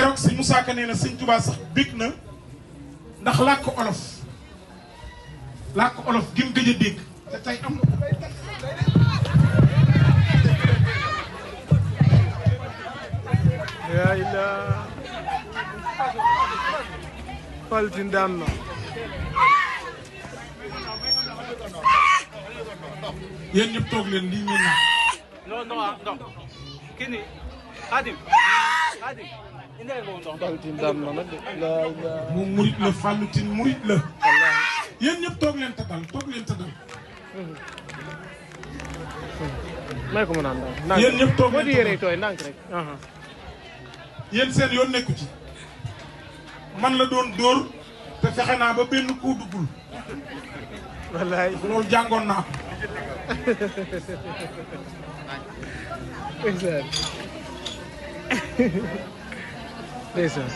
keroog sëñ Moussa Ka nee na sëñ Touba sax bég na ndax làkk olof gim gëj a dégg te tey am na ko day tax yaa ilaa Fallou Tine Danouna Na yéen ñëpp toog leen lii ñu naan non kii nii Xaadim Fallou Tine Danouna Na nag laa ilaa moom murit la Fallou Tine murit la yéen ñëpp toog leen tëddal may ko mu naan daal yéen ñëpp toog moo di leen yére tëddal tooy ndànk rek yéen seen yoon nekku ci man la doon dóor te fexe naa ba benn coup duggul wallaay loolu jàngoon naa ko ndeysaan ndeysaan